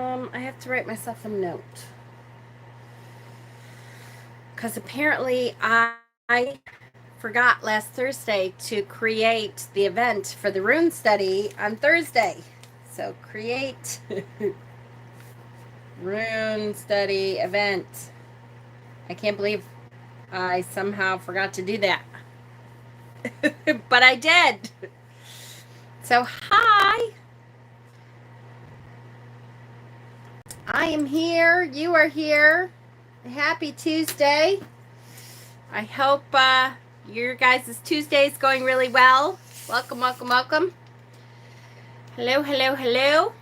I have to write myself a note. Because apparently I forgot last Thursday to create the event for the rune study on Thursday. So create rune study event. I can't believe I somehow forgot to do that. But I did. So hi. I am here. You are here. Happy Tuesday. I hope your guys' Tuesday is going really well. Welcome, welcome, welcome. Hello, hello, hello.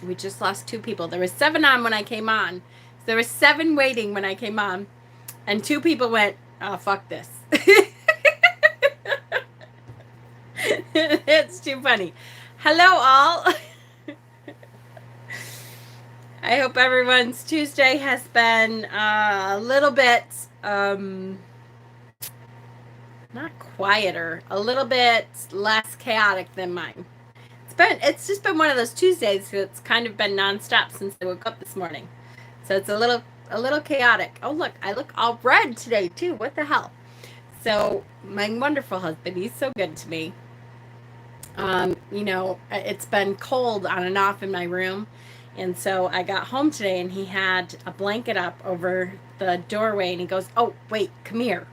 We just lost 2 people. There was 7 on when I came on. So there was 7 waiting when I came on. And 2 people went, oh, fuck this. It's too funny. Hello, all. I hope everyone's Tuesday has been a little bit, not quieter, a little bit less chaotic than mine. It's just been one of those Tuesdays that's kind of been nonstop since I woke up this morning. So it's a little chaotic. Oh, look, I look all red today too. What the hell? So my wonderful husband, he's so good to me. You know, it's been cold on and off in my room. And so I got home today and he had a blanket up over the doorway and he goes, oh, wait, come here.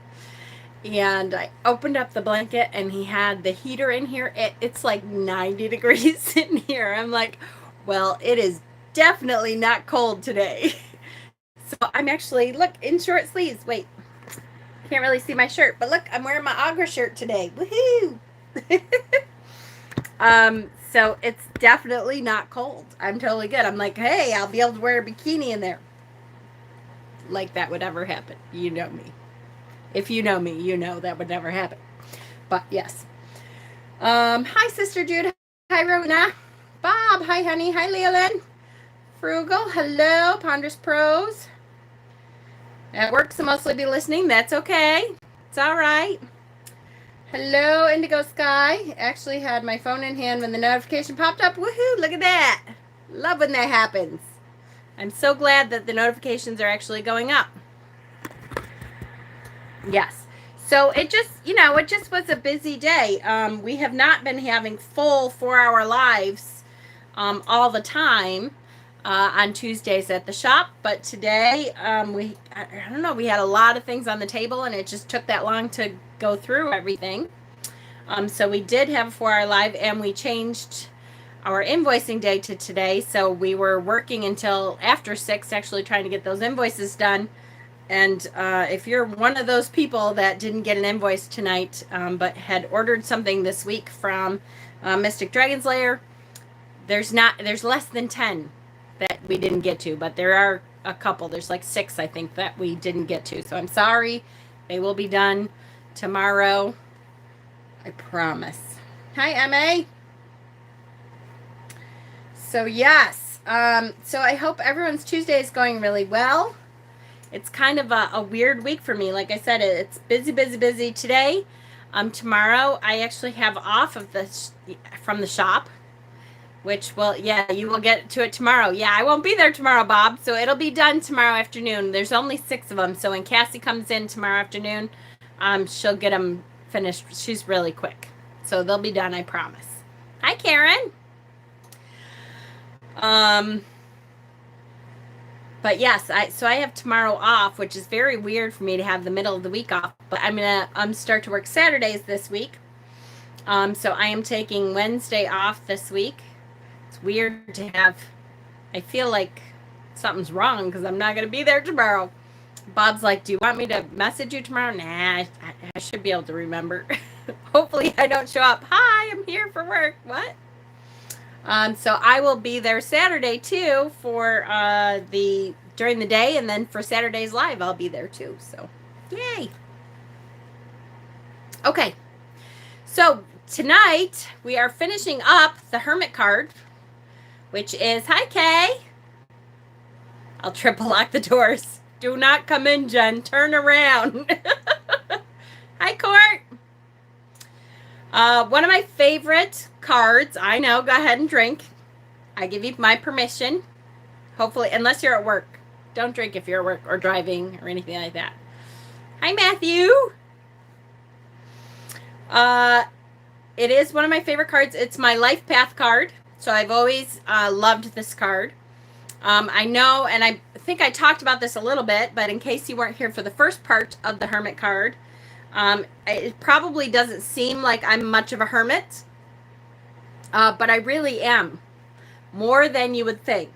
And I opened up the blanket and he had the heater in here. It's like 90 degrees in here. I'm like, well, it is definitely not cold today. So I'm actually, look, in short sleeves. Wait, can't really see my shirt, but look, I'm wearing my Agra shirt today. Woohoo! So it's definitely not cold. I'm totally good. I'm like, hey, I'll be able to wear a bikini in there. Like that would ever happen. You know me. If you know me, you know that would never happen. But yes. Hi, Sister Jude. Hi, Rona. Bob. Hi, honey. Hi, Leland. Frugal. Hello, Ponderous Pros. At work, so mostly be listening. That's okay. It's all right. Hello, Indigo Sky. Actually had my phone in hand when the notification popped up. Woohoo, look at that. Love when that happens. I'm so glad that the notifications are actually going up. Yes. So it just, it just was a busy day. We have not been having full 4-hour lives all the time on Tuesdays at the shop. But today, I don't know, we had a lot of things on the table and it just took that long to go through everything. So we did have a 4-hour live and we changed our invoicing day to today. So we were working until after 6, actually trying to get those invoices done. And if you're one of those people that didn't get an invoice tonight, but had ordered something this week from Mystic Dragon's Lair, there's less than 10 that we didn't get to, but there are a couple. There's like 6, I think, that we didn't get to. So I'm sorry. They will be done tomorrow. I promise. Hi, MA. So yes. So I hope everyone's Tuesday is going really well. It's kind of a weird week for me. Like I said, it's busy, busy, busy today. Tomorrow I actually have off of from the shop, which you will get to it tomorrow. Yeah, I won't be there tomorrow, Bob. So it'll be done tomorrow afternoon. There's only 6 of them. So when Cassie comes in tomorrow afternoon, she'll get them finished. She's really quick. So they'll be done, I promise. Hi, Karen. But yes, I have tomorrow off, which is very weird for me to have the middle of the week off. But I'm gonna start to work Saturdays this week. So I am taking Wednesday off this week. It's weird to have. I feel like something's wrong because I'm not gonna be there tomorrow. Bob's like, "Do you want me to message you tomorrow?" Nah, I should be able to remember. Hopefully, I don't show up. Hi, I'm here for work. What? So I will be there Saturday too for during the day, and then for Saturday's live I'll be there too. So yay. Okay. So tonight we are finishing up the Hermit card, which is, hi Kay. I'll triple lock the doors. Do not come in, Jen. Turn around. Hi Court. One of my favorite cards. I know. Go ahead and drink. I give you my permission. Hopefully, unless you're at work. Don't drink if you're at work or driving or anything like that. Hi, Matthew. It is one of my favorite cards. It's my life path card. So I've always loved this card. I know, and I think I talked about this a little bit, but in case you weren't here for the first part of the Hermit card, it probably doesn't seem like I'm much of a hermit, but I really am. More than you would think.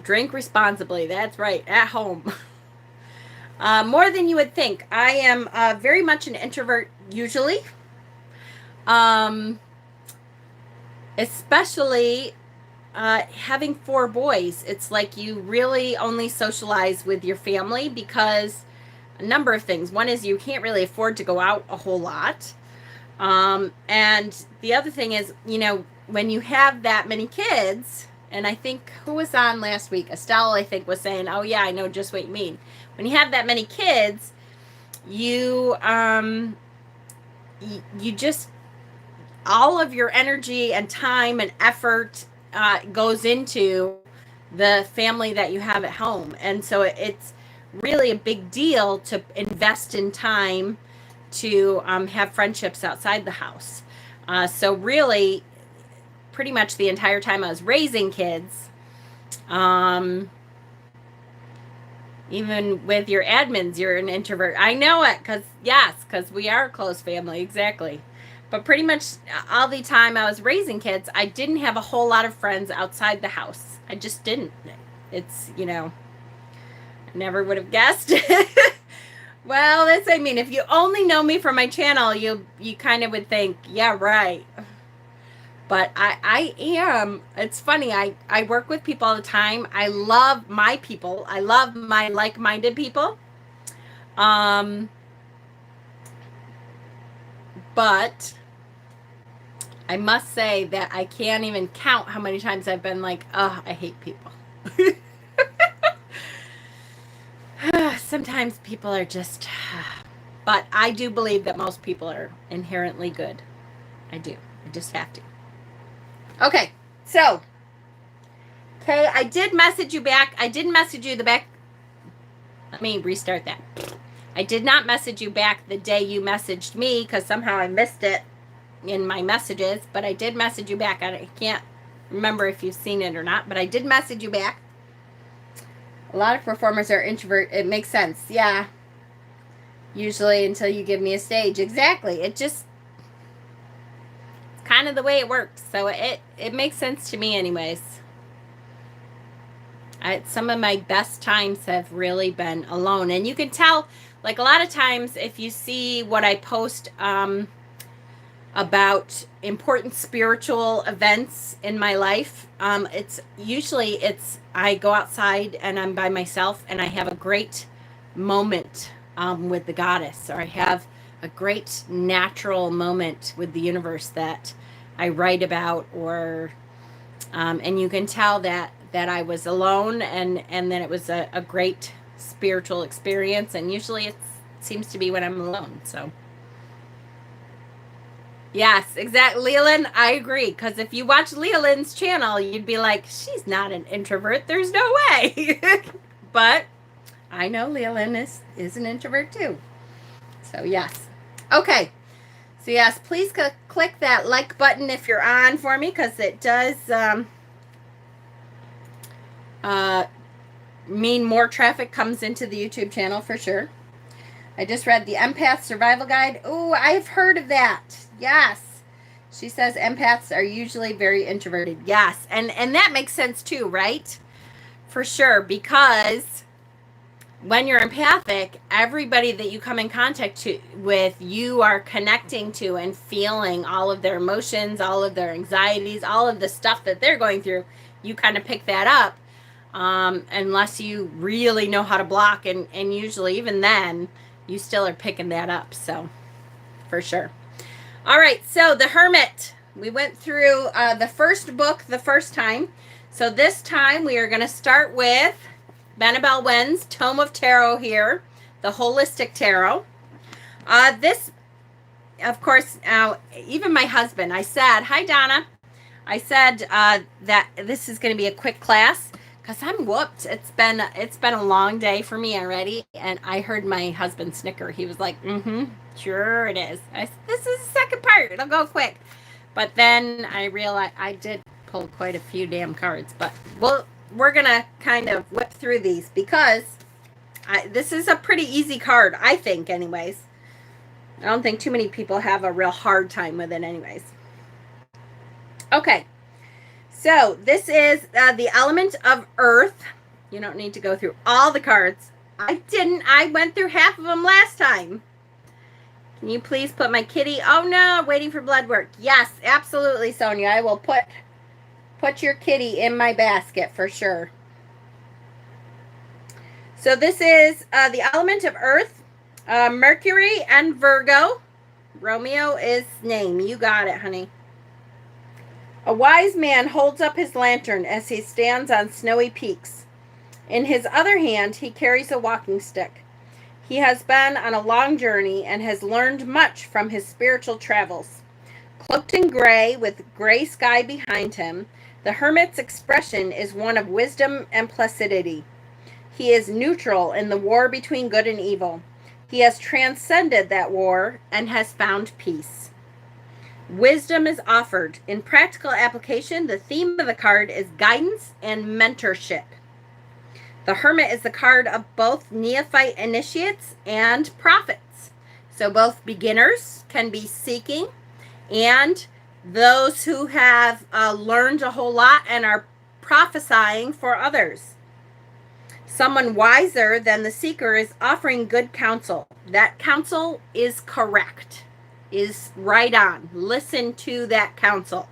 Drink responsibly. That's right. At home. More than you would think. I am very much an introvert usually. Especially having 4 boys. It's like you really only socialize with your family because a number of things. One is you can't really afford to go out a whole lot. And the other thing is, you know, when you have that many kids, and I think, who was on last week? Estelle, I think, was saying, oh yeah, I know just what you mean. When you have that many kids, you just, all of your energy and time and effort goes into the family that you have at home. And so it's really a big deal to invest in time to have friendships outside the house. So really, pretty much the entire time I was raising kids, even with your admins, you're an introvert. I know it, because we are a close family, exactly. But pretty much all the time I was raising kids, I didn't have a whole lot of friends outside the house. I just didn't. It's, you know, I never would have guessed. Well, that's, I mean, if you only know me from my channel, you kind of would think, yeah, right. But I am, it's funny, I work with people all the time. I love my people. I love my like-minded people. But I must say that I can't even count how many times I've been like, oh, I hate people. Sometimes people are just, but I do believe that most people are inherently good. I do. I just have to. Okay, so, okay, I did message you back. I didn't message you the back. Let me restart that. I did not message you back the day you messaged me because somehow I missed it in my messages, but I did message you back. I can't remember if you've seen it or not, but I did message you back. A lot of performers are introvert. It makes sense. Yeah. Usually until you give me a stage. Exactly. It just, it's kind of the way it works. So it makes sense to me anyways. Some of my best times have really been alone. And you can tell, like a lot of times if you see what I post about important spiritual events in my life, it's usually I go outside and I'm by myself and I have a great moment with the goddess, or I have a great natural moment with the universe that I write about, or and you can tell that I was alone and then it was a great spiritual experience, and usually it seems to be when I'm alone. So yes, exactly, Leland, I agree. Because if you watch Leland's channel, you'd be like, she's not an introvert. There's no way. But I know Leland is an introvert too. So yes. Okay. So yes, please click that like button if you're on for me, because it does mean more traffic comes into the YouTube channel for sure. I just read the Empath Survival Guide. Oh, I've heard of that. Yes. She says empaths are usually very introverted. Yes. And that makes sense too, right? For sure. Because when you're empathic, everybody that you come in contact with, you are connecting to and feeling all of their emotions, all of their anxieties, all of the stuff that they're going through. You kind of pick that up. Unless you really know how to block. And usually even then, you still are picking that up. So, for sure. All right. So, The Hermit. We went through the first book the first time. So, this time we are going to start with Benabel Wen's Tome of Tarot here. The Holistic Tarot. This of course, even my husband, I said, hi, Donna. I said that this is going to be a quick class because I'm whooped. It's been a long day for me already, and I heard my husband snicker. He was like, "Mm-hmm, sure it is." This is the second part. It'll go quick. But then I realized I did pull quite a few damn cards. But we're gonna kind of whip through these because this is a pretty easy card, I think. Anyways, I don't think too many people have a real hard time with it. Anyways. Okay, so this is the element of earth. You don't need to go through all the cards. I didn't. I went through half of them last time. Can you please put my kitty? Oh no, waiting for blood work. Yes, absolutely, Sonia. I will put your kitty in my basket for sure. So this is the element of earth, Mercury and Virgo. Romeo is name. You got it, honey. A wise man holds up his lantern as he stands on snowy peaks. In his other hand, he carries a walking stick. He has been on a long journey and has learned much from his spiritual travels. Cloaked in gray with gray sky behind him, the hermit's expression is one of wisdom and placidity. He is neutral in the war between good and evil. He has transcended that war and has found peace. Wisdom is offered. In practical application, the theme of the card is guidance and mentorship. The Hermit is the card of both neophyte initiates and prophets. So both beginners can be seeking and those who have learned a whole lot and are prophesying for others. Someone wiser than the seeker is offering good counsel. That counsel is correct. Is right on. Listen to that counsel.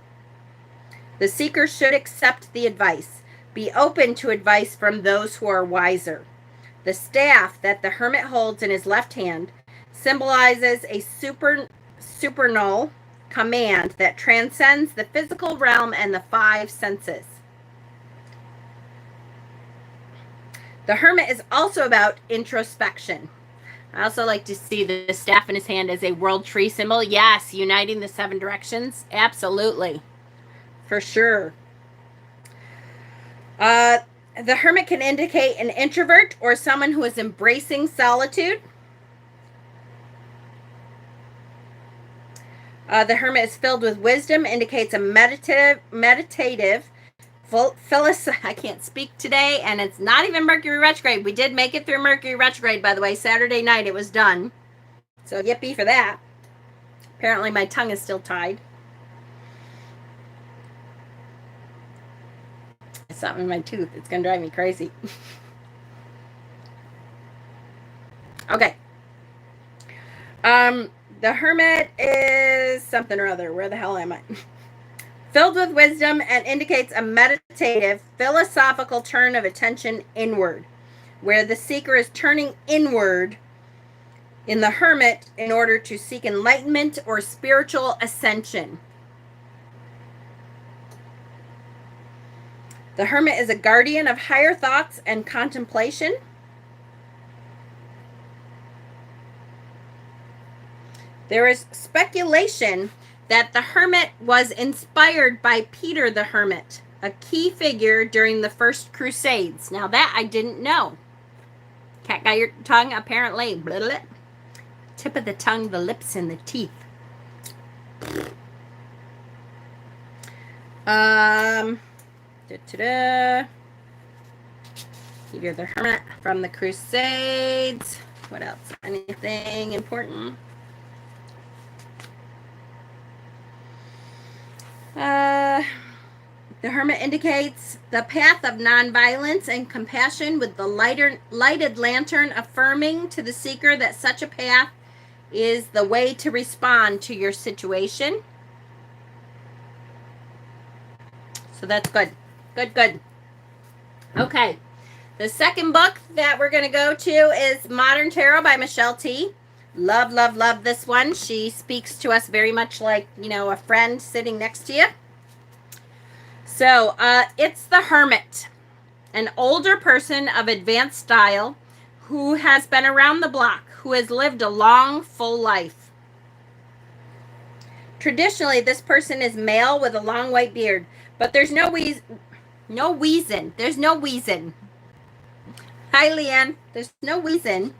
The seeker should accept the advice. Be open to advice from those who are wiser. The staff that the hermit holds in his left hand symbolizes a supernal command that transcends the physical realm and the five senses. The hermit is also about introspection. I also like to see the staff in his hand as a world tree symbol. Yes, uniting the seven directions. Absolutely. For sure. The hermit can indicate an introvert or someone who is embracing solitude. The hermit is filled with wisdom, indicates a meditative, I can't speak today, and it's not even Mercury retrograde. We did make it through Mercury retrograde, by the way. Saturday night it was done. So yippee for that. Apparently my tongue is still tied. It's something in my tooth. It's going to drive me crazy. Okay. The hermit is something or other. Where the hell am I? Filled with wisdom and indicates a meditative, philosophical turn of attention inward, where the seeker is turning inward in the hermit in order to seek enlightenment or spiritual ascension. The hermit is a guardian of higher thoughts and contemplation. There is speculation that the hermit was inspired by Peter the Hermit, a key figure during the First Crusades. Now that I didn't know. Cat got your tongue, apparently. Blah, blah. Tip of the tongue, the lips, and the teeth. Peter the Hermit from the Crusades. What else? Anything important? The hermit indicates the path of nonviolence and compassion, with the lighted lantern affirming to the seeker that such a path is the way to respond to your situation. So that's good. Good. Okay. The second book that we're going to go to is Modern Tarot by Michelle T. Love this one. She speaks to us very much like, a friend sitting next to you. So, it's the hermit, an older person of advanced style who has been around the block, who has lived a long, full life. Traditionally, this person is male with a long white beard, but there's no reason. There's no reason. Hi, Leanne. There's no reason.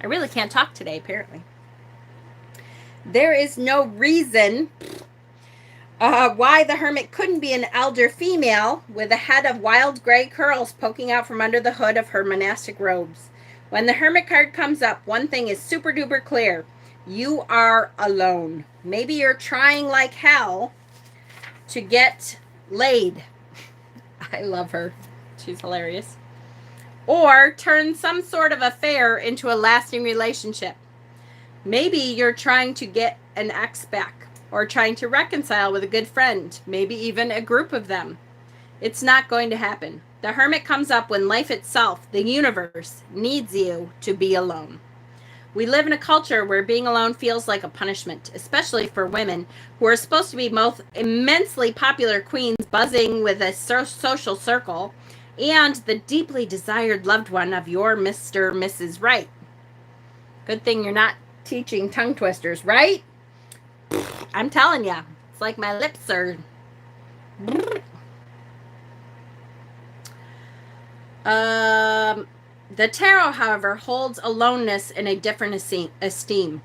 I really can't talk today, apparently. There is no reason why the hermit couldn't be an elder female with a head of wild gray curls poking out from under the hood of her monastic robes. When the hermit card comes up, one thing is super duper clear. You are alone. Maybe you're trying like hell to get laid. I love her. She's hilarious. Or turn some sort of affair into a lasting relationship. Maybe you're trying to get an ex back or trying to reconcile with a good friend, maybe even a group of them. It's not going to happen. The hermit comes up when life itself, the universe, needs you to be alone. We live in a culture where being alone feels like a punishment, especially for women who are supposed to be both immensely popular queens buzzing with a social circle and the deeply desired loved one of your Mr. or Mrs. Right. Good thing you're not teaching tongue twisters, right? I'm telling you, it's like my lips are. The tarot, however, holds aloneness in a different esteem.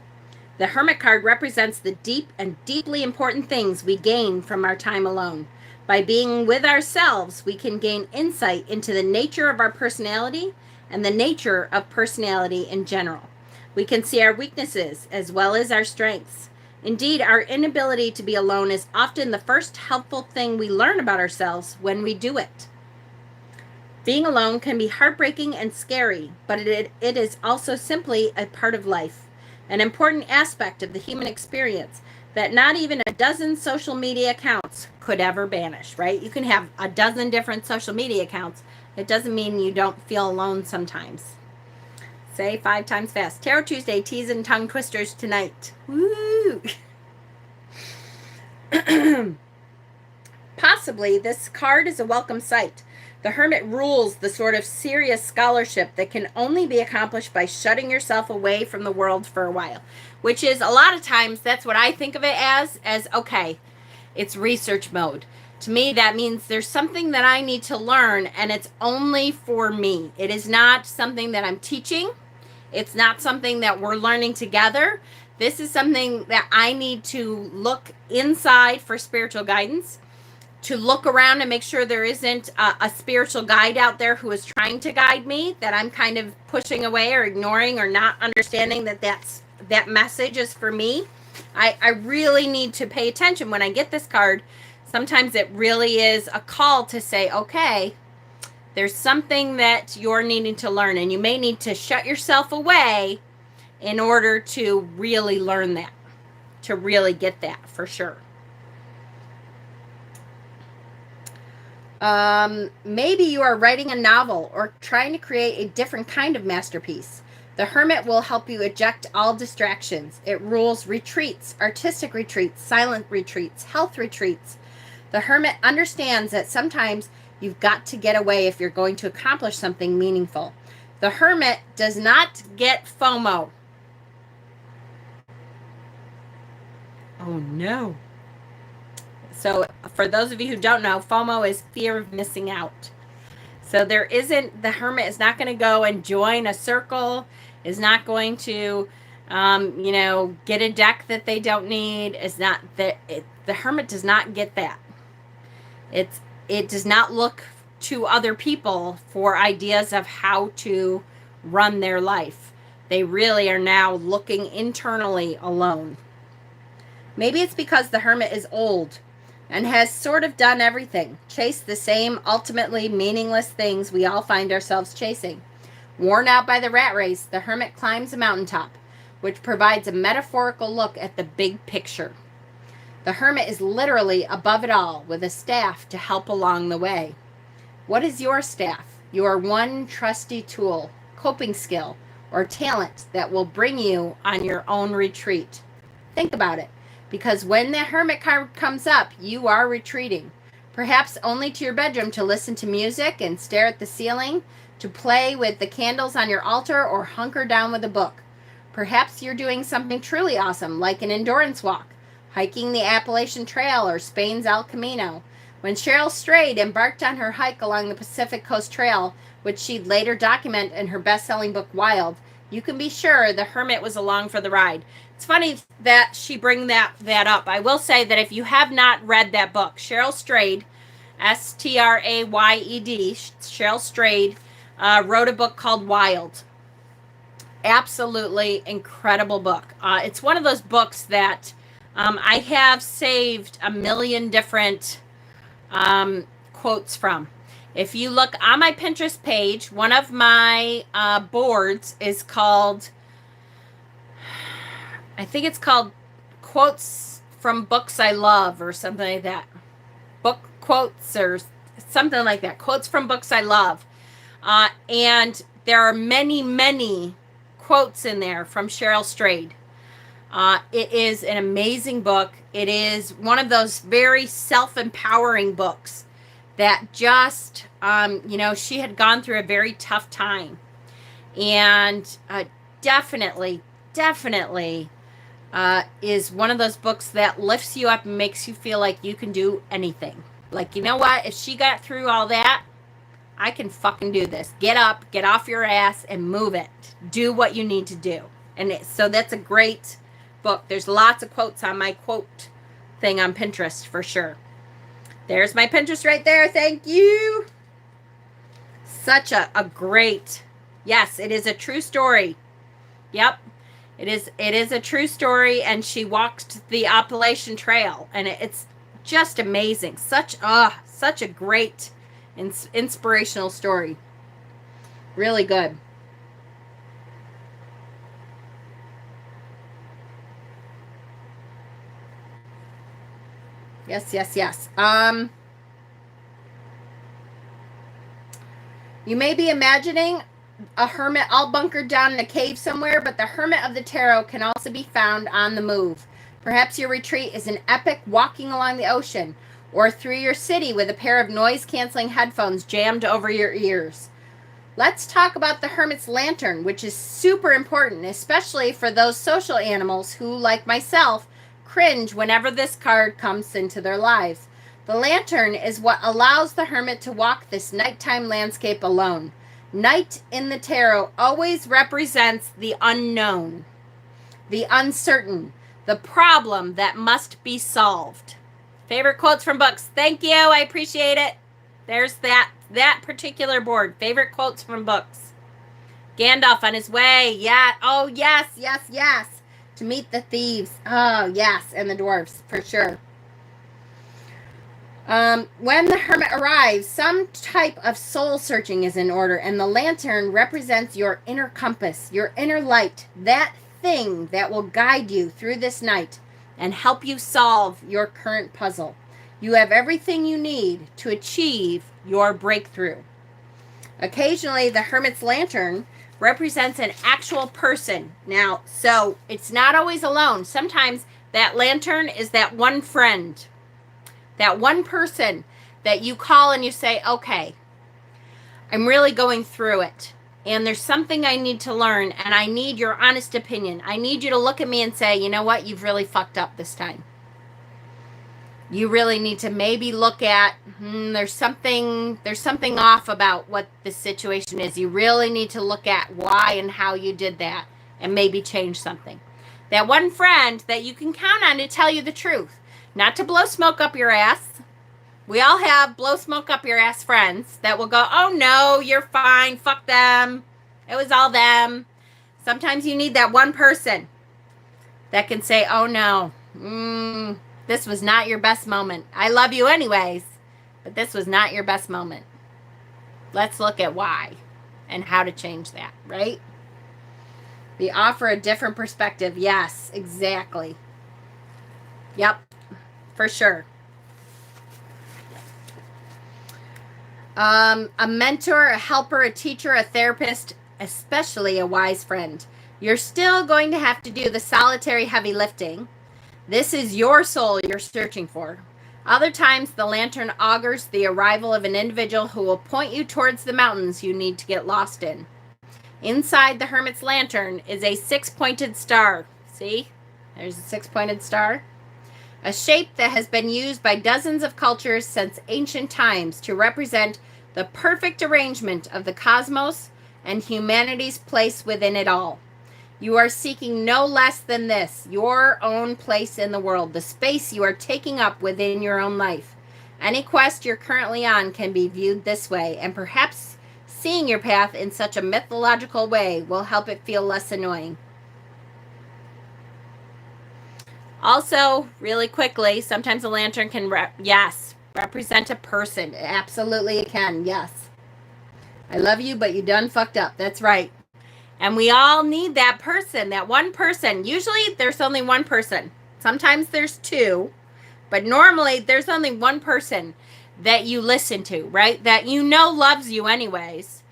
The Hermit card represents the deep and deeply important things we gain from our time alone. By being with ourselves, we can gain insight into the nature of our personality and the nature of personality in general. We can see our weaknesses as well as our strengths. Indeed, our inability to be alone is often the first helpful thing we learn about ourselves when we do it. Being alone can be heartbreaking and scary, but it is also simply a part of life, an important aspect of the human experience that not even a dozen social media accounts could ever banish, right? You can have a dozen different social media accounts. It doesn't mean you don't feel alone sometimes. Say 5 times fast. Tarot Tuesday, teas and tongue twisters tonight. Woo! Possibly this card is a welcome sight. The Hermit rules the sort of serious scholarship that can only be accomplished by shutting yourself away from the world for a while, which is a lot of times, that's what I think of it as okay, it's research mode. To me, that means there's something that I need to learn, and it's only for me. It is not something that I'm teaching. It's not something that we're learning together. This is something that I need to look inside for spiritual guidance, to look around and make sure there isn't a spiritual guide out there who is trying to guide me, that I'm kind of pushing away or ignoring or not understanding that message is for me. I really need to pay attention when I get this card. Sometimes it really is a call to say, okay, there's something that you're needing to learn, and you may need to shut yourself away in order to really learn that, to really get that for sure. Maybe you are writing a novel or trying to create a different kind of masterpiece. The Hermit will help you eject all distractions. It rules retreats, artistic retreats, silent retreats, health retreats. The Hermit understands that sometimes you've got to get away if you're going to accomplish something meaningful. The Hermit does not get FOMO. Oh no. So for those of you who don't know, FOMO is fear of missing out. So the Hermit is not going to go and join a circle, is not going to, get a deck that they don't need. The Hermit does not get that. It does not look to other people for ideas of how to run their life. They really are now looking internally alone. Maybe it's because the Hermit is old and has sort of done everything, chased the same ultimately meaningless things we all find ourselves chasing. Worn out by the rat race, the Hermit climbs a mountaintop, which provides a metaphorical look at the big picture. The Hermit is literally above it all, with a staff to help along the way. What is your staff? Your one trusty tool, coping skill, or talent that will bring you on your own retreat. Think about it. Because when the Hermit card comes up, you are retreating. Perhaps only to your bedroom to listen to music and stare at the ceiling, to play with the candles on your altar, or hunker down with a book. Perhaps you're doing something truly awesome, like an endurance walk, hiking the Appalachian Trail, or Spain's El Camino. When Cheryl Strayed embarked on her hike along the Pacific Coast Trail, which she'd later document in her best-selling book Wild, you can be sure the Hermit was along for the ride. It's funny that she bring that up. I will say that if you have not read that book, Cheryl Strayed, Strayed, Cheryl Strayed, wrote a book called Wild. Absolutely incredible book. It's one of those books that I have saved a million different quotes from. If you look on my Pinterest page, one of my boards is called, I think it's called Quotes from Books I Love or something like that. Book quotes or something like that. Quotes from Books I Love. And there are many, many quotes in there from Cheryl Strayed. It is an amazing book. It is one of those very self-empowering books that just, she had gone through a very tough time. And definitely is one of those books that lifts you up and makes you feel like you can do anything. Like, you know what? If she got through all that, I can fucking do this. Get up, get off your ass, and move it. Do what you need to do. And so that's a great book. There's lots of quotes on my quote thing on Pinterest for sure. There's my Pinterest right there. Thank you. Such a great, yes, it is a true story. Yep. It is a true story, and she walked the Appalachian Trail, and it's just amazing. Such a great inspirational story. Really good. Yes. You may be imagining a hermit all bunkered down in a cave somewhere, but the Hermit of the Tarot can also be found on the move. Perhaps your retreat is an epic walking along the ocean, or through your city with a pair of noise-canceling headphones jammed over your ears. Let's talk about the Hermit's Lantern, which is super important, especially for those social animals who, like myself, cringe whenever this card comes into their lives. The lantern is what allows the Hermit to walk this nighttime landscape alone. Night in the tarot always represents the unknown, the uncertain, the problem that must be solved. Favorite quotes from books. Thank you. I appreciate it. There's that particular board. Favorite quotes from books. Gandalf on his way. Yeah. Oh, yes. To meet the thieves. Oh, yes. And the dwarves, for sure. When the Hermit arrives, some type of soul searching is in order, and the lantern represents your inner compass, your inner light, that thing that will guide you through this night and help you solve your current puzzle. You have everything you need to achieve your breakthrough. Occasionally, the Hermit's lantern represents an actual person. Now, so it's not always alone. Sometimes that lantern is that one friend, that one person that you call and you say, okay, I'm really going through it, and there's something I need to learn, and I need your honest opinion. I need you to look at me and say, you know what, you've really fucked up this time. You really need to maybe look at, there's something off about what the situation is. You really need to look at why and how you did that and maybe change something. That one friend that you can count on to tell you the truth, not to blow smoke up your ass. We all have blow smoke up your ass friends that will go, oh no, you're fine, fuck them. It was all them. Sometimes you need that one person that can say, oh no, this was not your best moment. I love you anyways, but this was not your best moment. Let's look at why and how to change that, right? We offer a different perspective. Yes, exactly. Yep, for sure. A mentor, a helper, a teacher, a therapist, especially a wise friend. You're still going to have to do the solitary heavy lifting. This is your soul you're searching for. Other times, the lantern augurs the arrival of an individual who will point you towards the mountains you need to get lost in. Inside the Hermit's lantern is a 6-pointed star. See? There's a 6-pointed star. A shape that has been used by dozens of cultures since ancient times to represent the perfect arrangement of the cosmos and humanity's place within it all. You are seeking no less than this, your own place in the world, the space you are taking up within your own life. Any quest you're currently on can be viewed this way, and perhaps seeing your path in such a mythological way will help it feel less annoying. Also, really quickly, sometimes a lantern can, represent a person. Absolutely it can, yes. I love you, but you done fucked up. That's right. And we all need that person, that one person. Usually there's only one person. Sometimes there's two, but normally there's only one person that you listen to, right? That you know loves you anyways,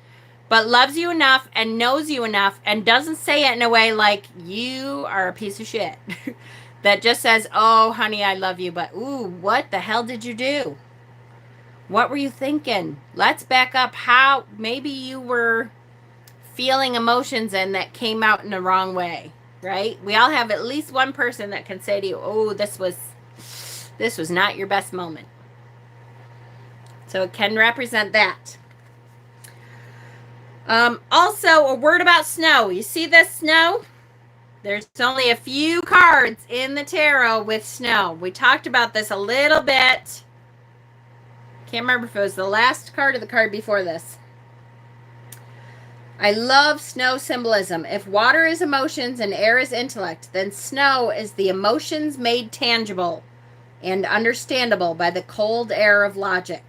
but loves you enough and knows you enough and doesn't say it in a way like you are a piece of shit. That just says, oh, honey, I love you, but ooh, what the hell did you do? What were you thinking? Let's back up. How maybe you were feeling emotions and that came out in the wrong way, right? We all have at least one person that can say to you, oh, this was not your best moment. So it can represent that. Also, a word about snow. You see this snow? There's only a few cards in the tarot with snow. We talked about this a little bit. Can't remember if it was the last card or the card before this. I love snow symbolism. If water is emotions and air is intellect, then snow is the emotions made tangible and understandable by the cold air of logic.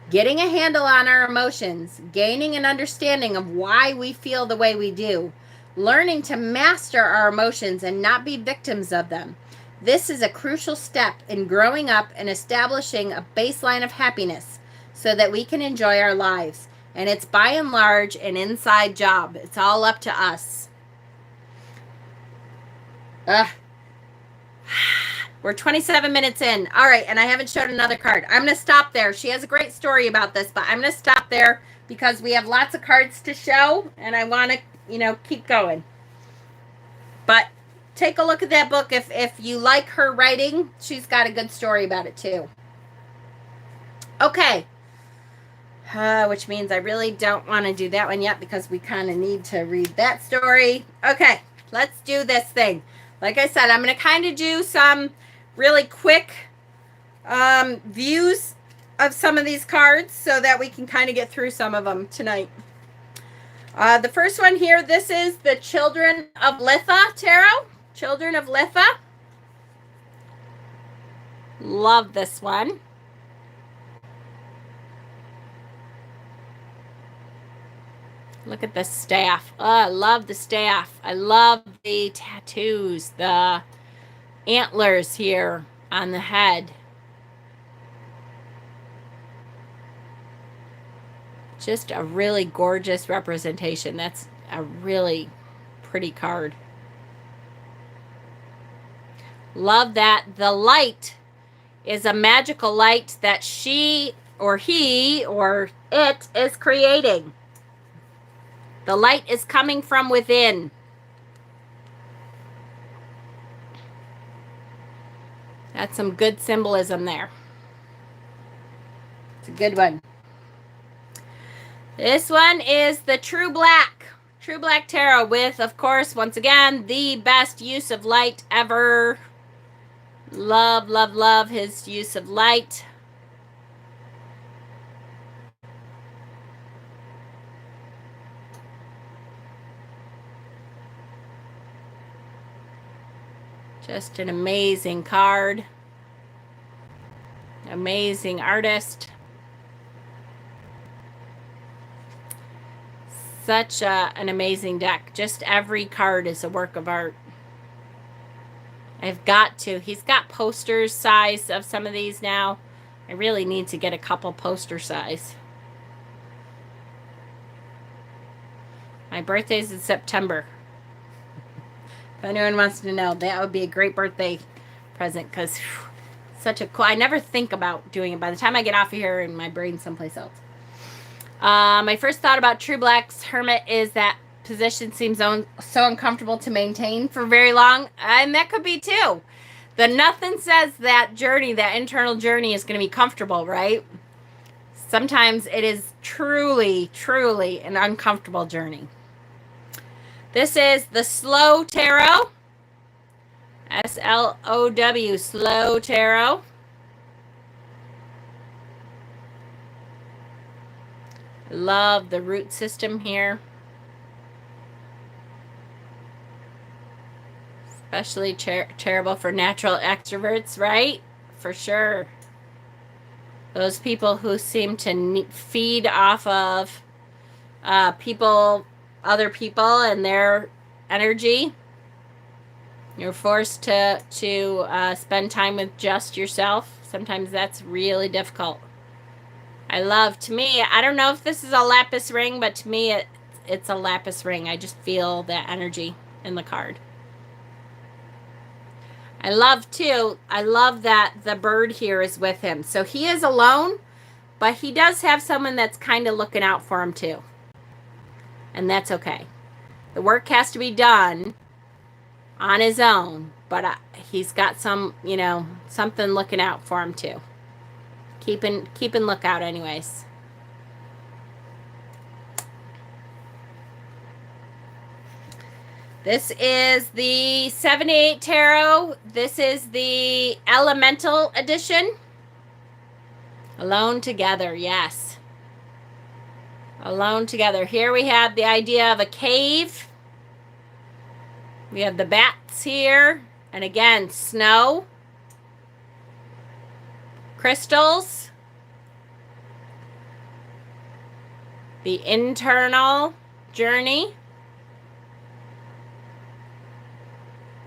Getting a handle on our emotions, gaining an understanding of why we feel the way we do, learning to master our emotions and not be victims of them. This is a crucial step in growing up and establishing a baseline of happiness so that we can enjoy our lives. And it's by and large an inside job. It's all up to us. We're 27 minutes in. All right, and I haven't showed another card. I'm going to stop there. She has a great story about this, but I'm going to stop there because we have lots of cards to show, and I want to, keep going. But take a look at that book. If you like her writing, she's got a good story about it too. Okay. Which means I really don't want to do that one yet because we kind of need to read that story. Okay, let's do this thing. Like I said, I'm going to kind of do some really quick views of some of these cards so that we can kind of get through some of them tonight. The first one here, this is the Children of Litha Tarot. Children of Litha. Love this one. Look at the staff. Oh, I love the staff. I love the tattoos, the antlers here on the head. Just a really gorgeous representation. That's a really pretty card. Love that. The light is a magical light that she or he or it is creating. The light is coming from within. That's some good symbolism there. It's a good one. This one is the True Black Tarot with, of course, once again, the best use of light ever. Love, love, love his use of light. Just an amazing card. Amazing artist. Such an amazing deck. Just every card is a work of art. I've got to. He's got posters size of some of these now. I really need to get a couple poster size. My birthday's in September. If anyone wants to know, that would be a great birthday present because such a cool. I never think about doing it. By the time I get off of here and my brain's someplace else. My first thought about True Black's Hermit is that position seems so uncomfortable to maintain for very long, and that could be too. The nothing says that journey, that internal journey, is going to be comfortable, right? Sometimes it is truly, truly an uncomfortable journey. This is the Slow Tarot. SLOW, Slow Tarot. Love the root system here. Especially terrible for natural extroverts, right? For sure. Those people who seem to feed off of other people and their energy. You're forced to spend time with just yourself. Sometimes that's really difficult. To me, I don't know if this is a lapis ring, but to me it's a lapis ring. I just feel that energy in the card. I love that the bird here is with him. So he is alone, but he does have someone that's kind of looking out for him too. And that's okay. The work has to be done on his own, but he's got something looking out for him too. Keeping lookout anyways. This is the 78 Tarot. This is the Elemental Edition. Alone together, yes. Alone together. Here we have the idea of a cave. We have the bats here. And again, snow. Crystals. The internal journey.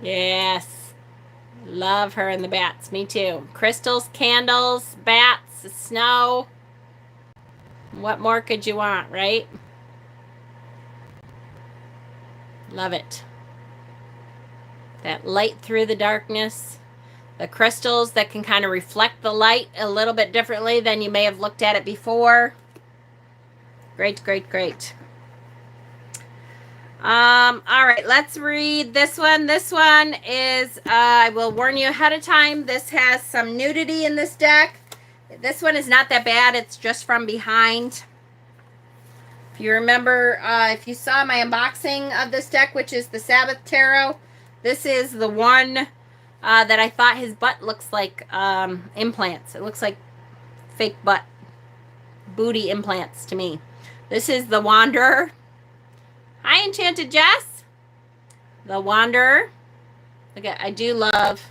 Yes. Love her and the bats. Me too. Crystals, candles, bats, snow. What more could you want, right? Love it. That light through the darkness. The crystals that can kind of reflect the light a little bit differently than you may have looked at it before. Great, great, great. All right, let's read this one. This one is, I will warn you ahead of time, this has some nudity in this deck. This one is not that bad. It's just from behind. If you remember, if you saw my unboxing of this deck, which is the Sabbath Tarot, this is the one that I thought his butt looks like implants. It looks like fake butt, booty implants to me. This is the Wanderer. Hi, Enchanted Jess. The Wanderer. Okay, I do love.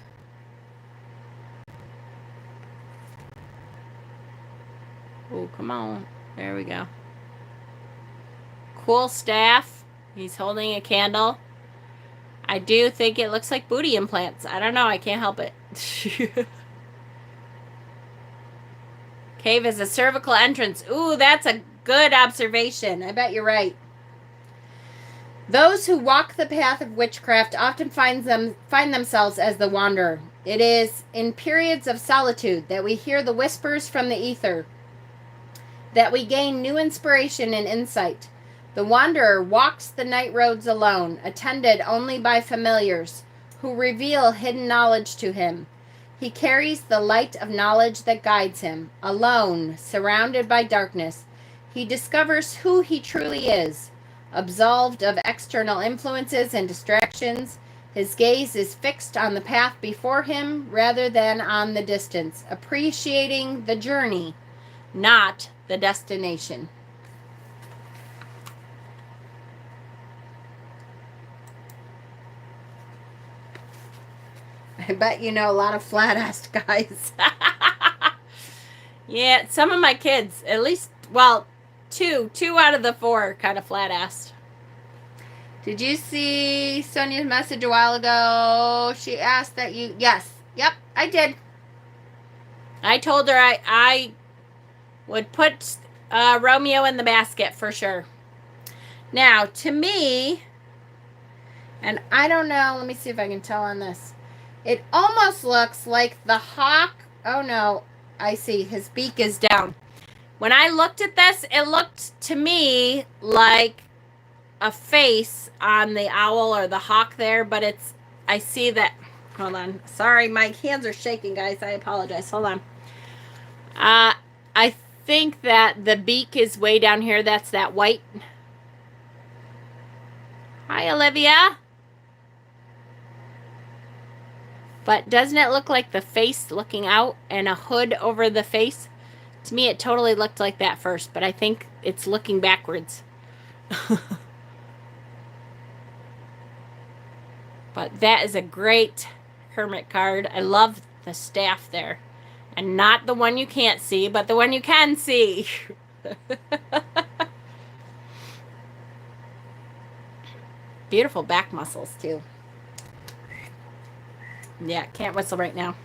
Oh, come on. There we go. Cool staff. He's holding a candle. I do think it looks like booty implants. I don't know. I can't help it. Cave is a cervical entrance. Ooh, that's a good observation. I bet you're right. Those who walk the path of witchcraft often find themselves as the wanderer. It is in periods of solitude that we hear the whispers from the ether, that we gain new inspiration and insight. The wanderer walks the night roads alone, attended only by familiars who reveal hidden knowledge to him. He carries the light of knowledge that guides him. Alone, surrounded by darkness, he discovers who he truly is. Absolved of external influences and distractions, his gaze is fixed on the path before him rather than on the distance, appreciating the journey, not the destination. I bet you know a lot of flat-assed guys. Yeah, some of my kids, at least, well, two out of the 4 kind of flat-assed. Did you see Sonia's message a while ago? She asked that you... Yes. Yep, I did. I told her I would put Romeo in the basket for sure. Now, to me, and I don't know, let me see if I can tell on this. It almost looks like the hawk. Oh, no. I see. His beak is down. When I looked at this, it looked to me like a face on the owl or the hawk there, but I see that, hold on. Sorry, my hands are shaking, guys. I apologize. Hold on. I think that the beak is way down here. That's that white. Hi, Olivia. But doesn't it look like the face looking out and a hood over the face? To me, it totally looked like that first, but I think it's looking backwards. But that is a great Hermit card. I love the staff there. And not the one you can't see, but the one you can see. Beautiful back muscles, too. Yeah, can't whistle right now.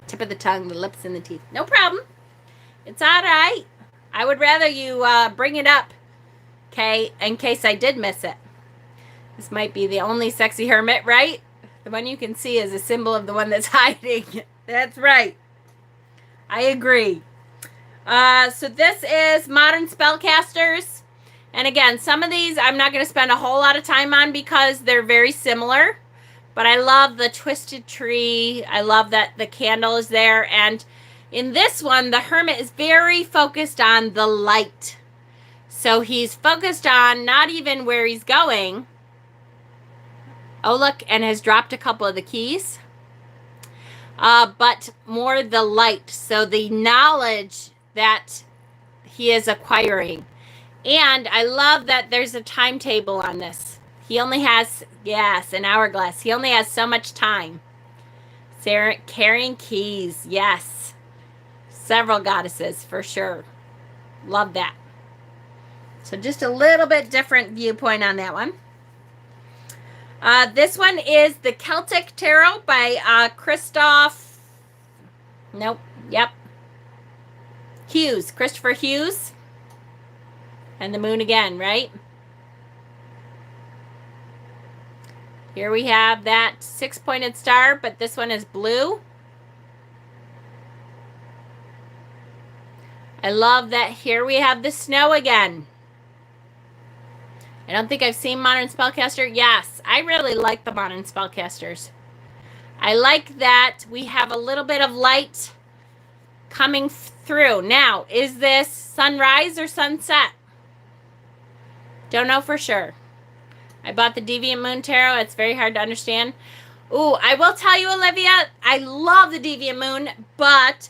Tip of the tongue, the lips, and the teeth. No problem. It's all right. I would rather you bring it up, okay, in case I did miss it. This might be the only sexy hermit, right? The one you can see is a symbol of the one that's hiding. That's right. I agree. So this is Modern Spellcasters. And again, some of these I'm not going to spend a whole lot of time on because they're very similar. But I love the twisted tree. I love that the candle is there. And in this one, the hermit is very focused on the light. So he's focused on not even where he's going. Oh, look, and has dropped a couple of the keys. But more the light. So the knowledge that he is acquiring. And I love that there's a timetable on this. He only has, yes, an hourglass. He only has so much time. Sarah, carrying keys, yes. Several goddesses, for sure. Love that. So just a little bit different viewpoint on that one. This one is the Celtic Tarot by Christopher Hughes. Christopher Hughes. And the moon again, right? Here we have that 6-pointed star, but this one is blue. I love that here we have the snow again. I don't think I've seen Modern Spellcaster. Yes, I really like the Modern Spellcasters. I like that we have a little bit of light coming through. Now, is this sunrise or sunset? Don't know for sure. I bought the Deviant Moon Tarot. It's very hard to understand. Ooh, I will tell you, Olivia, I love the Deviant Moon, but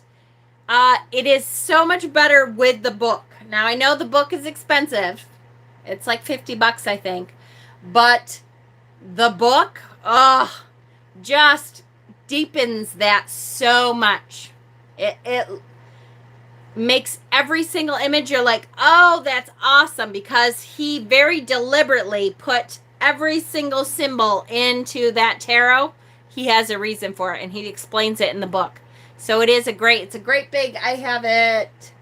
it is so much better with the book. Now, I know the book is expensive. It's like $50, I think. But the book, just deepens that so much. It makes every single image, you're like, oh, that's awesome, because he very deliberately put every single symbol into that tarot. He has a reason for it, and he explains it in the book. So it's a great big, I have it.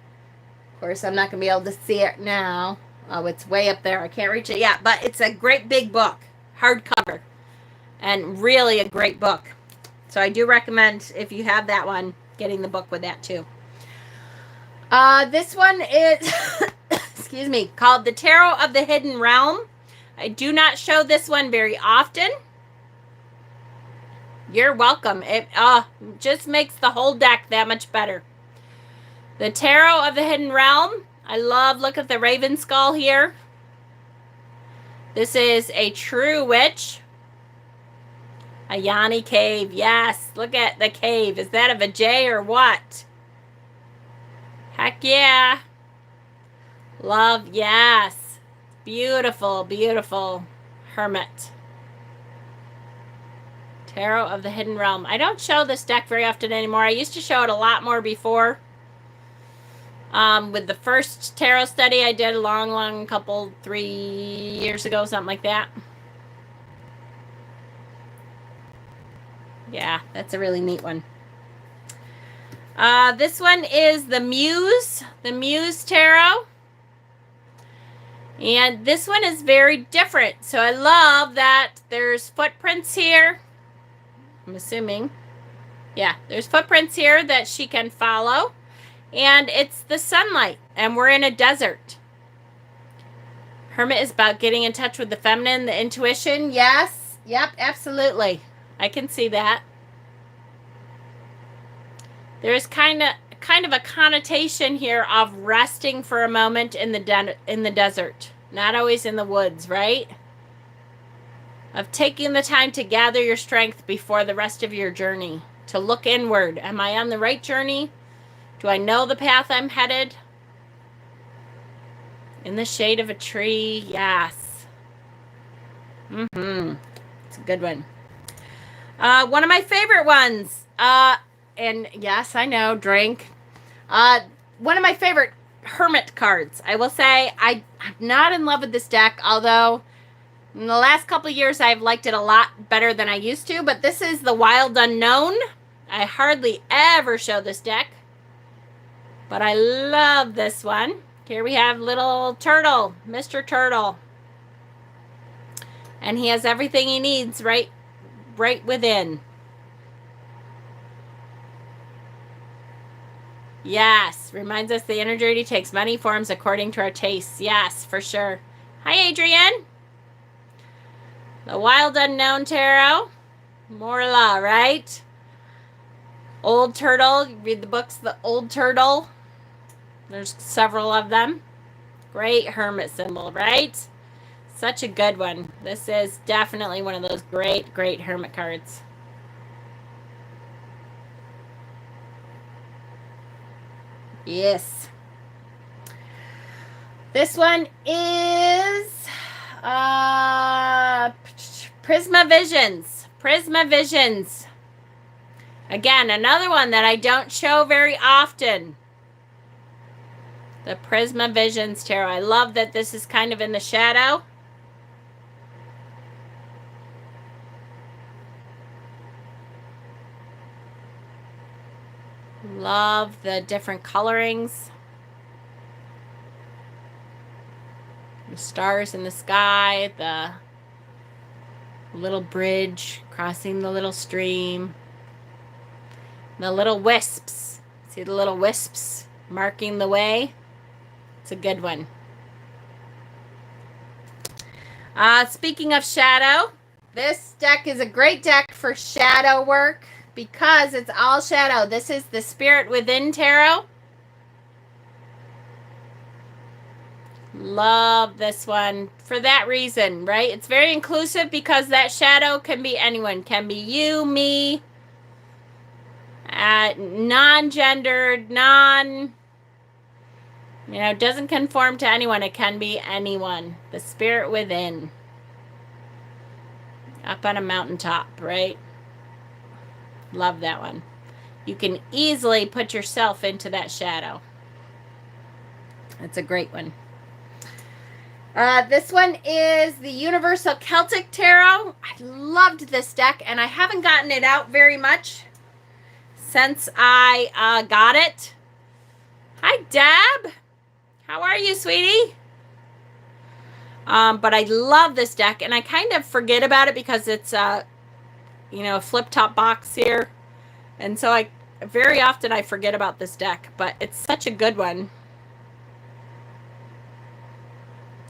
Of course, I'm not going to be able to see it now. Oh, it's way up there. I can't reach it yet, but it's a great big book, hardcover, and really a great book. So I do recommend, if you have that one, getting the book with that too. This one is, excuse me, called The Tarot of the Hidden Realm. I do not show this one very often. You're welcome. It just makes the whole deck that much better. The Tarot of the Hidden Realm. I love, look at the raven skull here. This is a true witch. A Yanni cave. Yes, look at the cave. Is that a vajay or what? Heck yeah. Love, yes. Beautiful, beautiful hermit. Tarot of the Hidden Realm. I don't show this deck very often anymore. I used to show it a lot more before. With the first tarot study I did a long 3 years ago, something like that. Yeah, that's a really neat one. This one is the Muse Tarot. And this one is very different. So I love that there's footprints here. I'm assuming. Yeah, there's footprints here that she can follow. And it's the sunlight, and we're in a desert. Hermit is about getting in touch with the feminine, the intuition. Yes. Yep, absolutely. I can see that. There's kind of a connotation here of resting for a moment in the desert, not always in the woods, right? Of taking the time to gather your strength before the rest of your journey, to look inward. Am I on the right journey? Do I know the path I'm headed? In the shade of a tree, yes. It's a good one. One of my favorite ones. And yes, I know, drink. One of my favorite Hermit cards. I will say I'm not in love with this deck, although in the last couple of years I've liked it a lot better than I used to. But this is the Wild Unknown. I hardly ever show this deck, but I love this one. Here we have little turtle, Mr. Turtle. And he has everything he needs right within. Yes, reminds us the inner journey takes many forms according to our tastes. Yes, for sure. Hi, Adrian. The Wild Unknown Tarot. Morla, right? Old Turtle. You read the books, The Old Turtle. There's several of them. Great Hermit symbol, right? Such a good one. This is definitely one of those great, great Hermit cards. Yes. This one is Prisma Visions. Prisma Visions. Again, another one that I don't show very often. The Prisma Visions Tarot. I love that this is kind of in the shadow. Love the different colorings. The stars in the sky, the little bridge crossing the little stream. The little wisps. See the little wisps marking the way? It's a good one. Speaking of shadow, this deck is a great deck for shadow work because it's all shadow. This is the Spirit Within Tarot. Love this one for that reason, right? It's very inclusive because that shadow can be anyone. Can be you, me, non-gendered, doesn't conform to anyone. It can be anyone. The Spirit Within. Up on a mountaintop, right? Love that one. You can easily put yourself into that shadow. That's a great one. This one is the Universal Celtic Tarot. I loved this deck, and I haven't gotten it out very much since I got it. Hi, Deb. How are you, sweetie? But I love this deck, and I kind of forget about it because it's a flip-top box here. And so very often I forget about this deck, but it's such a good one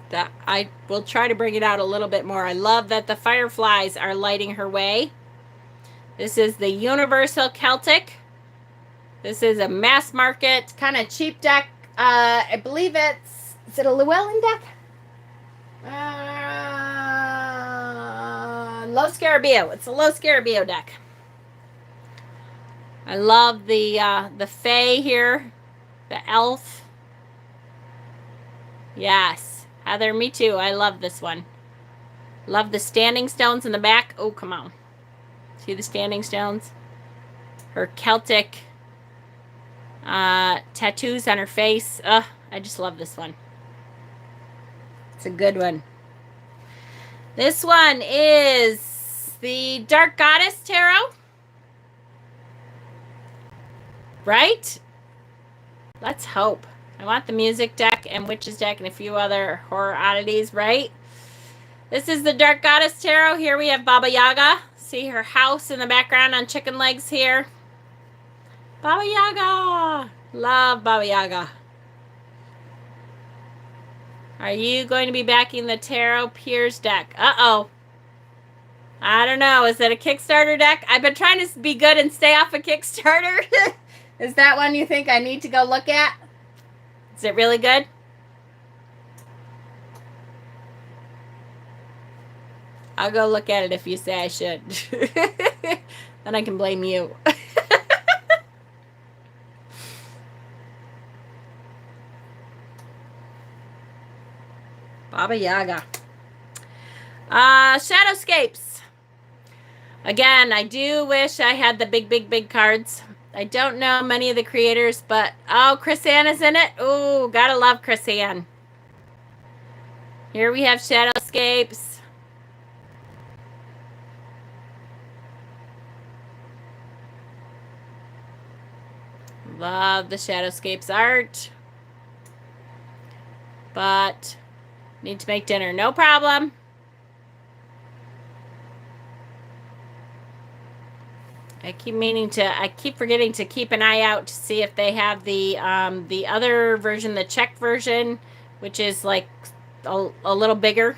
that I will try to bring it out a little bit more. I love that the fireflies are lighting her way. This is the Universal Celtic. This is a mass market, kind of cheap deck. I believe is it a Llewellyn deck? Low Scarabeo. It's a Low Scarabeo deck. I love the Fae here, the elf. Yes, Heather, me too. I love this one. Love the standing stones in the back. Oh, come on. See the standing stones? Her Celtic tattoos on her face. I just love this one. It's a good one. This one is the Dark Goddess Tarot. Right? Let's hope. I want the music deck and witches deck and a few other horror oddities, right? This is the Dark Goddess Tarot. Here we have Baba Yaga. See her house in the background on chicken legs here. Baba Yaga. Love Baba Yaga. Are you going to be backing the Tarot Piers deck? Uh-oh. I don't know. Is it a Kickstarter deck? I've been trying to be good and stay off of Kickstarter. Is that one you think I need to go look at? Is it really good? I'll go look at it if you say I should. Then I can blame you. Baba Yaga. Shadowscapes. Again, I do wish I had the big cards. I don't know many of the creators, but oh, Chris Ann is in it. Ooh, gotta love Chris Ann. Here we have Shadowscapes. Love the Shadowscapes art. But need to make dinner. No problem. I keep forgetting to keep an eye out to see if they have the other version, the Czech version, which is like a little bigger.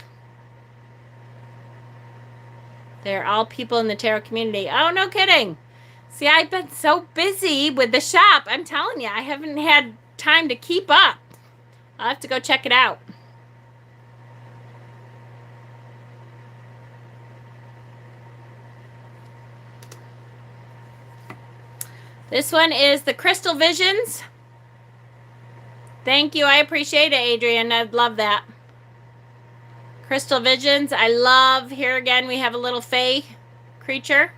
They're all people in the tarot community. Oh, no kidding. See, I've been so busy with the shop. I'm telling you, I haven't had time to keep up. I'll have to go check it out. This one is the Crystal Visions. Thank you. I appreciate it, Adrian. I'd love that. Crystal Visions. I love, here again, we have a little fae creature.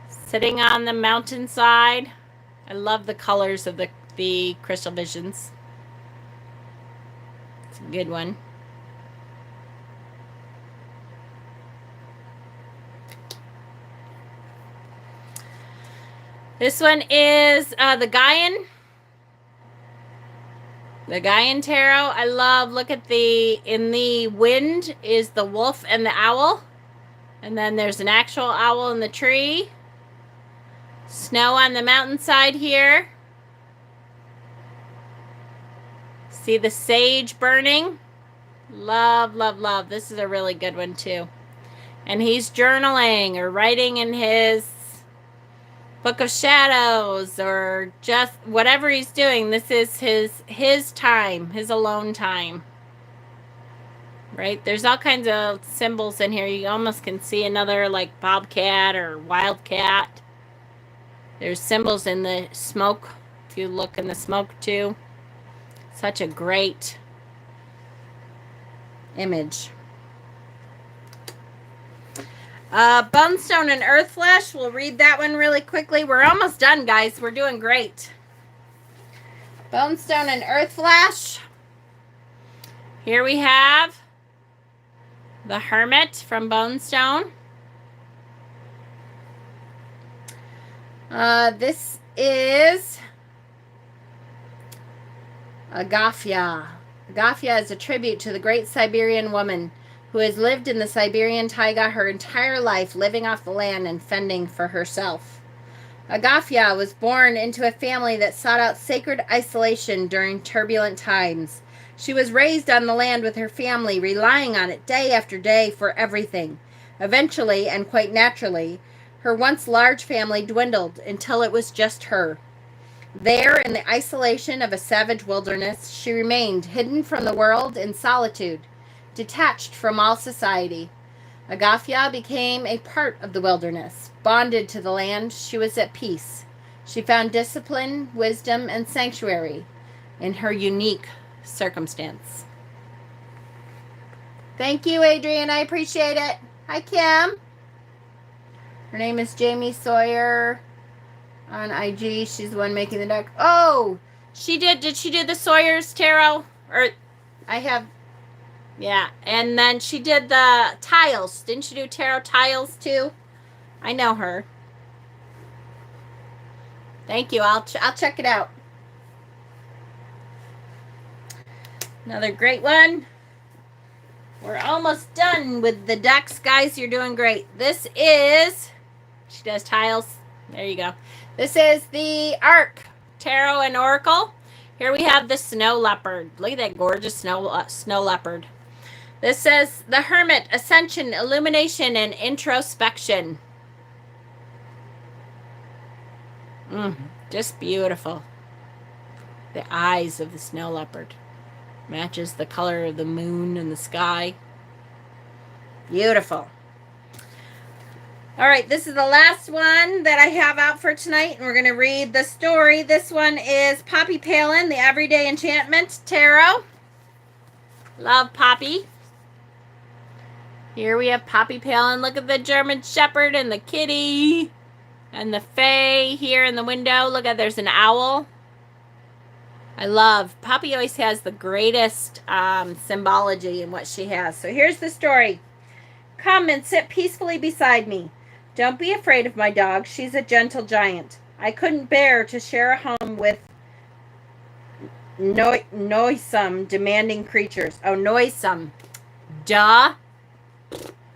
Sitting on the mountainside. I love the colors of the Crystal Visions. It's a good one. This one is the Gaian. The Gaian Tarot. I love, look at in the wind is the wolf and the owl. And then there's an actual owl in the tree. Snow on the mountainside here. See the sage burning. Love, love, love. This is a really good one too. And he's journaling or writing in his Book of Shadows or just whatever he's doing. This is his time, his alone time. Right? There's all kinds of symbols in here. You almost can see another like bobcat or wildcat. There's symbols in the smoke. If you look in the smoke too. Such a great image. Bonestone and Earthflesh. We'll read that one really quickly. We're almost done, guys. We're doing great. Bonestone and Earthflesh. Here we have the Hermit from Bonestone. This is Agafya. Agafya is a tribute to the great Siberian woman who has lived in the Siberian taiga her entire life, living off the land and fending for herself. Agafya was born into a family that sought out sacred isolation during turbulent times. She was raised on the land with her family, relying on it day after day for everything. Eventually, and quite naturally, her once large family dwindled until it was just her. There, in the isolation of a savage wilderness, she remained hidden from the world in solitude, detached from all society. Agafya became a part of the wilderness. Bonded to the land, she was at peace. She found discipline, wisdom, and sanctuary in her unique circumstance. Thank you, Adrian. I appreciate it. Hi, Kim. Her name is Jamie Sawyer on IG. She's the one making the deck. Oh, she did. Did she do the Sawyer's Tarot? Or I have, yeah. And then she did the tiles. Didn't she do tarot tiles too? I know her. Thank you. I'll check it out. Another great one. We're almost done with the decks, guys. You're doing great. This is, she does tiles. There you go. This is the Arc Tarot and Oracle. Here we have the snow leopard. Look at that gorgeous snow leopard. This says the Hermit, Ascension, Illumination, and Introspection. Just beautiful. The eyes of the snow leopard. Matches the color of the moon and the sky. Beautiful. All right, this is the last one that I have out for tonight, and we're going to read the story. This one is Poppy Palin, the Everyday Enchantment Tarot. Love Poppy. Here we have Poppy Palin. Look at the German Shepherd and the kitty and the Fae here in the window. Look at, there's an owl. I love, Poppy always has the greatest symbology in what she has. So here's the story. Come and sit peacefully beside me. Don't be afraid of my dog. She's a gentle giant. I couldn't bear to share a home with noisome, demanding creatures. Oh, noisome. Duh.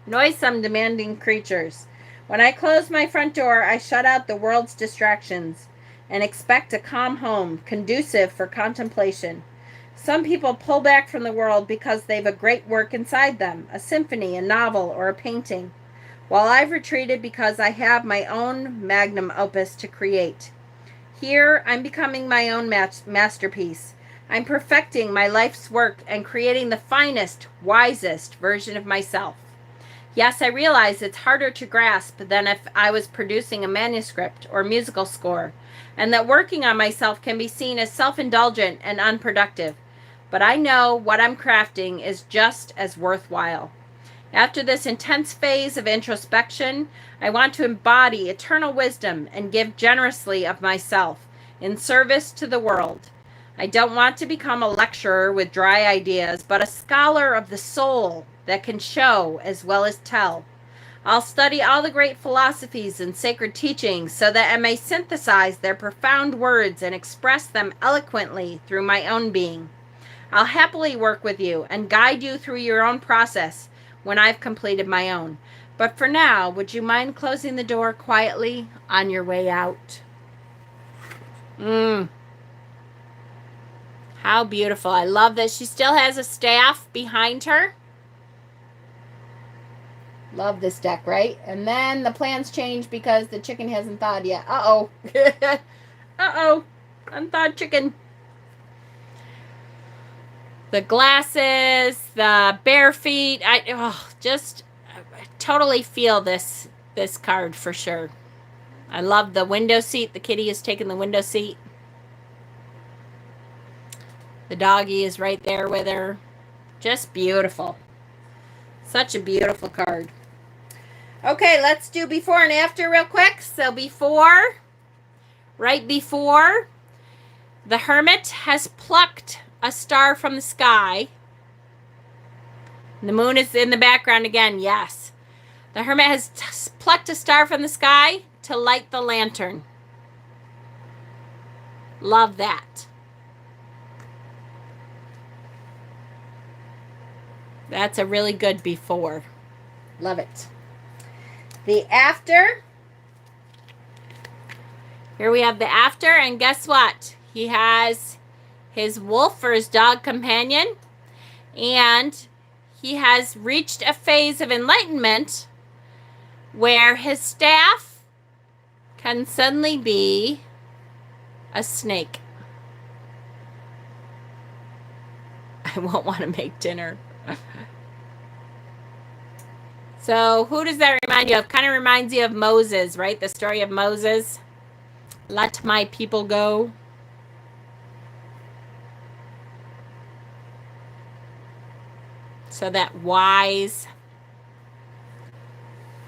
Noisome, demanding creatures. When I close my front door, I shut out the world's distractions and expect a calm home, conducive for contemplation. Some people pull back from the world because they've a great work inside them, a symphony, a novel, or a painting, while I've retreated because I have my own magnum opus to create. Here, I'm becoming my own masterpiece. I'm perfecting my life's work and creating the finest, wisest version of myself. Yes, I realize it's harder to grasp than if I was producing a manuscript or musical score, and that working on myself can be seen as self-indulgent and unproductive. But I know what I'm crafting is just as worthwhile. After this intense phase of introspection, I want to embody eternal wisdom and give generously of myself in service to the world. I don't want to become a lecturer with dry ideas, but a scholar of the soul that can show as well as tell. I'll study all the great philosophies and sacred teachings so that I may synthesize their profound words and express them eloquently through my own being. I'll happily work with you and guide you through your own process when I've completed my own. But for now, would you mind closing the door quietly on your way out? How beautiful. I love that she still has a staff behind her. Love this deck, right? And then the plans change because the chicken hasn't thawed yet. Uh-oh. Uh-oh. Unthawed chicken. The glasses, the bare feet. I totally feel this card for sure. I love the window seat. The kitty is taking the window seat. The doggy is right there with her. Just beautiful. Such a beautiful card. Okay, let's do before and after real quick. So before, right before, the Hermit has plucked a star from the sky. The moon is in the background again, yes. The Hermit has plucked a star from the sky to light the lantern. Love that. That's a really good before. Love it. The after. Here we have the after, and guess what? He has his wolf for his dog companion, and he has reached a phase of enlightenment where his staff can suddenly be a snake. I won't want to make dinner. So who does that remind you of? Kind of reminds you of Moses, right? The story of Moses. Let my people go. So that wise,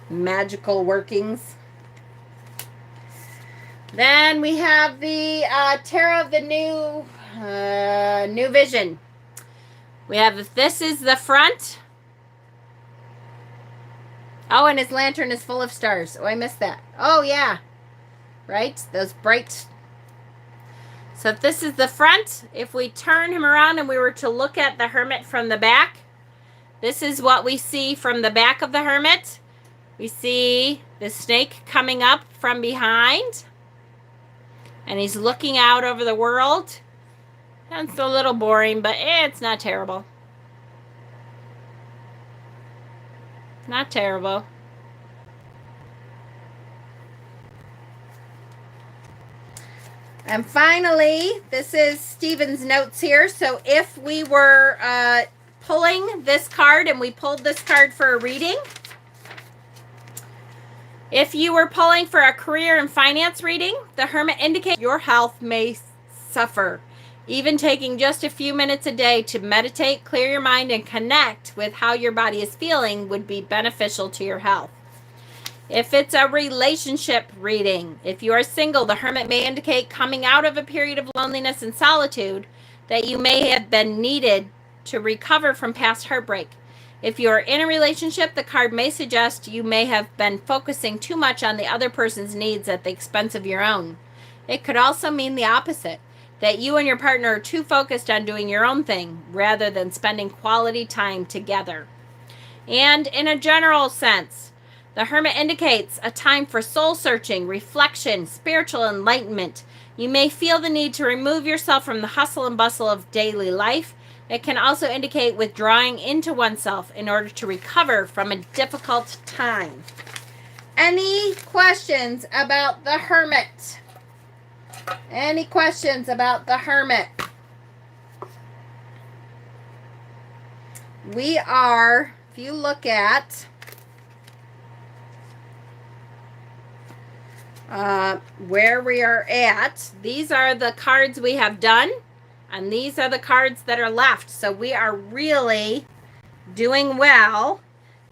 magical workings. Then we have the Tarot of the New Vision. We have, this is the front. Oh, and his lantern is full of stars. Oh, I missed that. Oh, yeah. Right? Those bright. So if this is the front, if we turn him around and we were to look at the Hermit from the back, this is what we see from the back of the Hermit. We see the snake coming up from behind, and he's looking out over the world. That's a little boring, but it's not terrible. Not terrible. And finally, this is Stephen's notes here. So if we were pulling this card, and we pulled this card for a reading, if you were pulling for a career and finance reading, the Hermit indicates your health may suffer. Even taking just a few minutes a day to meditate, clear your mind, and connect with how your body is feeling would be beneficial to your health. If it's a relationship reading, if you are single, the Hermit may indicate coming out of a period of loneliness and solitude that you may have been needed to recover from past heartbreak. If you are in a relationship, the card may suggest you may have been focusing too much on the other person's needs at the expense of your own. It could also mean the opposite, that you and your partner are too focused on doing your own thing rather than spending quality time together. And in a general sense, the Hermit indicates a time for soul searching, reflection, spiritual enlightenment. You may feel the need to remove yourself from the hustle and bustle of daily life. It can also indicate withdrawing into oneself in order to recover from a difficult time. Any questions about the Hermit? Any questions about the Hermit? We are, if you look at where we are at, these are the cards we have done, and these are the cards that are left. So we are really doing well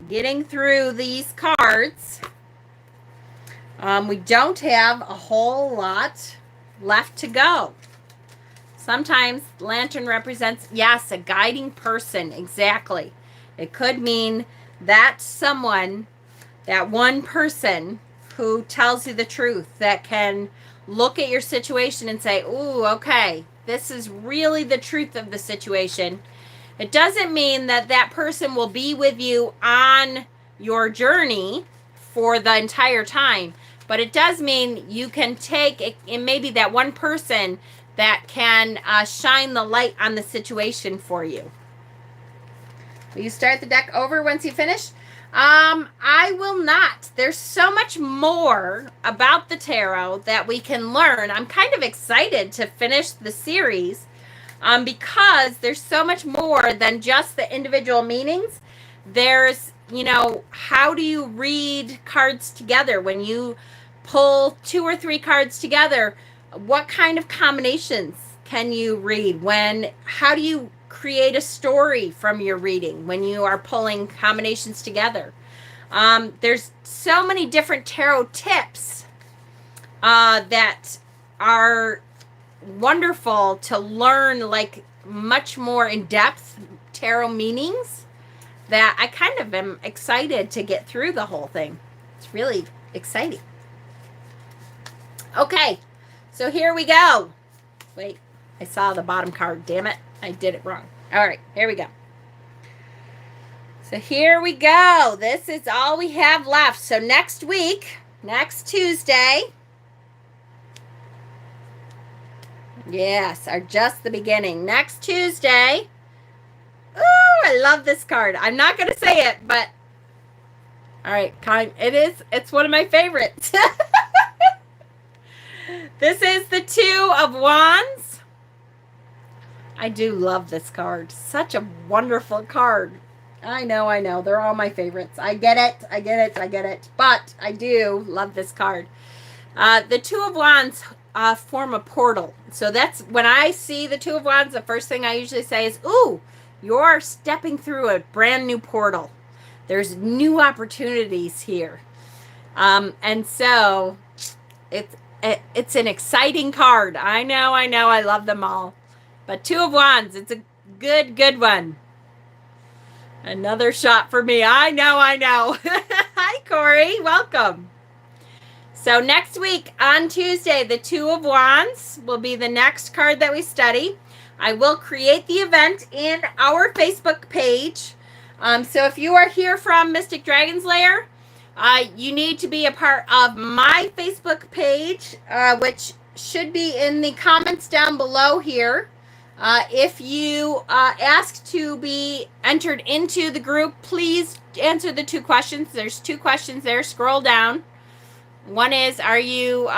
getting through these cards. We don't have a whole lot left to go. Sometimes lantern represents, yes, a guiding person. Exactly. It could mean that someone, that one person who tells you the truth, that can look at your situation and say, ooh, okay, this is really the truth of the situation. It doesn't mean that that person will be with you on your journey for the entire time, but it does mean you can take it, and maybe that one person that can shine the light on the situation for you. Will you start the deck over once you finish? I will not. There's so much more about the tarot that we can learn. I'm kind of excited to finish the series because there's so much more than just the individual meanings. There's, how do you read cards together? When you pull 2 or 3 cards together, what kind of combinations can you read? How do you create a story from your reading when you are pulling combinations together? There's so many different tarot tips that are wonderful to learn, like much more in-depth tarot meanings, that I kind of am excited to get through the whole thing. It's really exciting. Okay, so here we go. Wait, I saw the bottom card. Damn it, I did it wrong. All right, here we go. So here we go. This is all we have left. So next week, next Tuesday, yes, are just the beginning. Next Tuesday. Ooh, I love this card. I'm not going to say it, but all right, it's one of my favorites. This is the 2 of Wands. I do love this card. Such a wonderful card. I know. They're all my favorites. I get it. But I do love this card. The 2 of Wands form a portal. So that's when I see the 2 of Wands, the first thing I usually say is, ooh, you're stepping through a brand new portal. There's new opportunities here. And so it's an exciting card. I know. I love them all. But 2 of Wands, it's a good one. Another shot for me. I know. Hi, Corey. Welcome. So next week on Tuesday, the 2 of Wands will be the next card that we study. I will create the event in our Facebook page. So if you are here from Mystic Dragon's Lair, You need to be a part of my Facebook page, which should be in the comments down below here. If you ask to be entered into the group, please answer the 2 questions. There's 2 questions there. Scroll down. One is, are you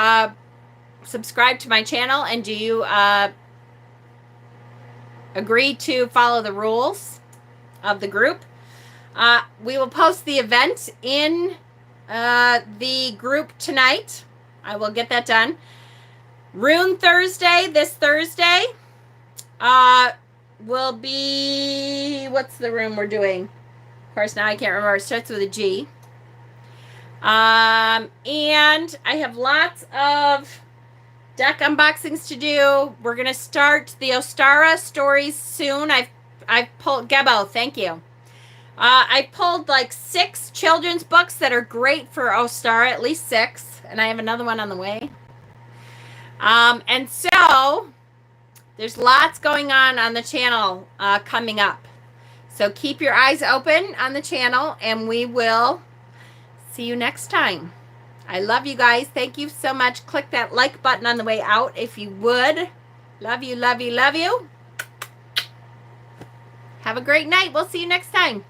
subscribed to my channel, and do you agree to follow the rules of the group? We will post the event in the group tonight. I will get that done. Rune Thursday, this Thursday, will be, what's the room we're doing? Of course, now I can't remember. It starts with a G. And I have lots of deck unboxings to do. We're going to start the Ostara stories soon. I've pulled, Gebo, thank you. I pulled like 6 children's books that are great for Ostara, at least 6. And I have another one on the way. And so there's lots going on the channel coming up. So keep your eyes open on the channel, and we will see you next time. I love you guys. Thank you so much. Click that like button on the way out if you would. Love you, love you, love you. Have a great night. We'll see you next time.